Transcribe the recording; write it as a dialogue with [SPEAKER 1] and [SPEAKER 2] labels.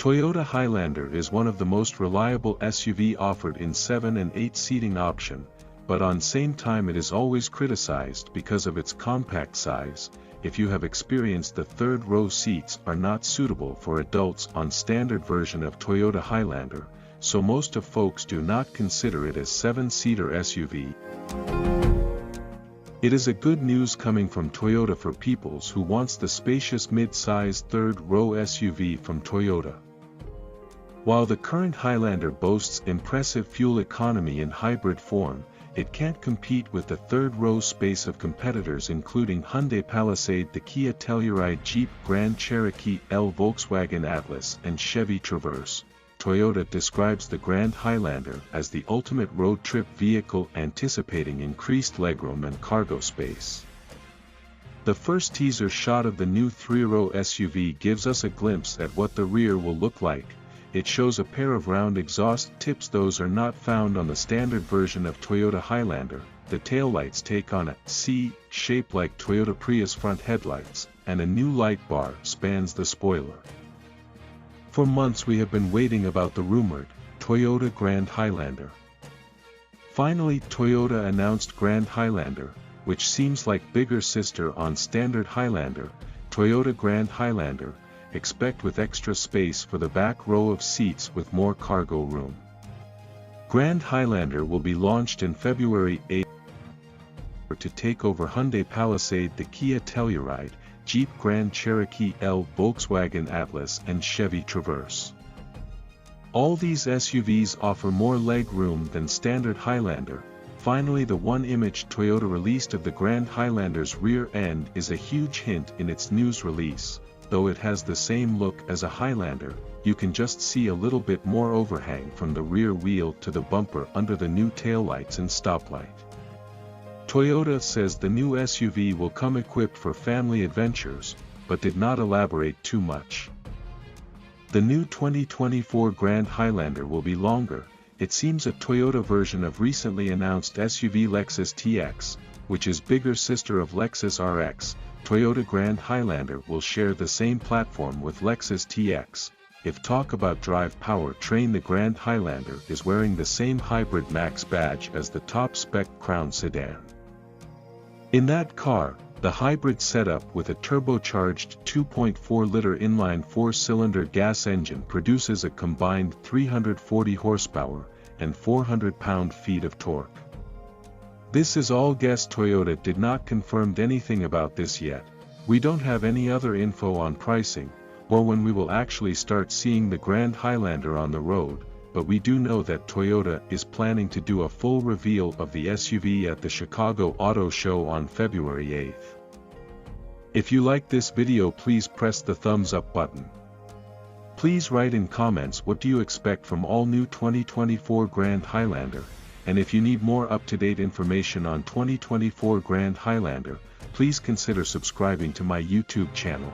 [SPEAKER 1] Toyota Highlander is one of the most reliable SUV offered in 7 and 8 seating option, but on same time it is always criticized because of its compact size. If you have experienced the third row seats are not suitable for adults on standard version of Toyota Highlander, so most of folks do not consider it as 7-seater SUV. It is a good news coming from Toyota for peoples who wants the spacious mid-size third-row SUV from Toyota. While the current Highlander boasts impressive fuel economy in hybrid form, it can't compete with the third-row space of competitors including Hyundai Palisade, the Kia Telluride, Jeep Grand Cherokee L, Volkswagen Atlas and Chevy Traverse. Toyota describes the Grand Highlander as the ultimate road trip vehicle, anticipating increased legroom and cargo space. The first teaser shot of the new 3-row SUV gives us a glimpse at what the rear will look like. It shows a pair of round exhaust tips. Those are not found on the standard version of Toyota Highlander. The taillights take on a C shape like Toyota Prius front headlights, and a new light bar spans the spoiler. For months we have been waiting about the rumored Toyota Grand Highlander. Finally, Toyota announced Grand Highlander, which seems like bigger sister on standard Highlander. Toyota Grand Highlander, expect with extra space for the back row of seats with more cargo room. Grand Highlander will be launched in February 8 to take over Hyundai Palisade, the Kia Telluride, Jeep Grand Cherokee L, Volkswagen Atlas and Chevy Traverse. All these SUVs offer more leg room than standard Highlander. Finally, the one image Toyota released of the Grand Highlander's rear end is a huge hint in its news release. Though it has the same look as a Highlander, you can just see a little bit more overhang from the rear wheel to the bumper under the new taillights and stoplight. Toyota says the new SUV will come equipped for family adventures, but did not elaborate too much. The new 2024 Grand Highlander will be longer. It seems a Toyota version of recently announced SUV Lexus TX, which is bigger sister of Lexus RX. Toyota Grand Highlander will share the same platform with Lexus TX. If talk about drive powertrain, the Grand Highlander is wearing the same Hybrid Max badge as the top-spec Crown sedan. In that car, the hybrid setup with a turbocharged 2.4-liter inline 4-cylinder gas engine produces a combined 340 horsepower and 400 pound-feet of torque. This is all guess. Toyota did not confirm anything about this yet. We don't have any other info on pricing, or when we will actually start seeing the Grand Highlander on the road, but we do know that Toyota is planning to do a full reveal of the SUV at the Chicago Auto Show on February 8th. If you like this video, please press the thumbs up button. Please write in comments what do you expect from all new 2024 Grand Highlander, and if you need more up-to-date information on 2024 Grand Highlander, please consider subscribing to my YouTube channel.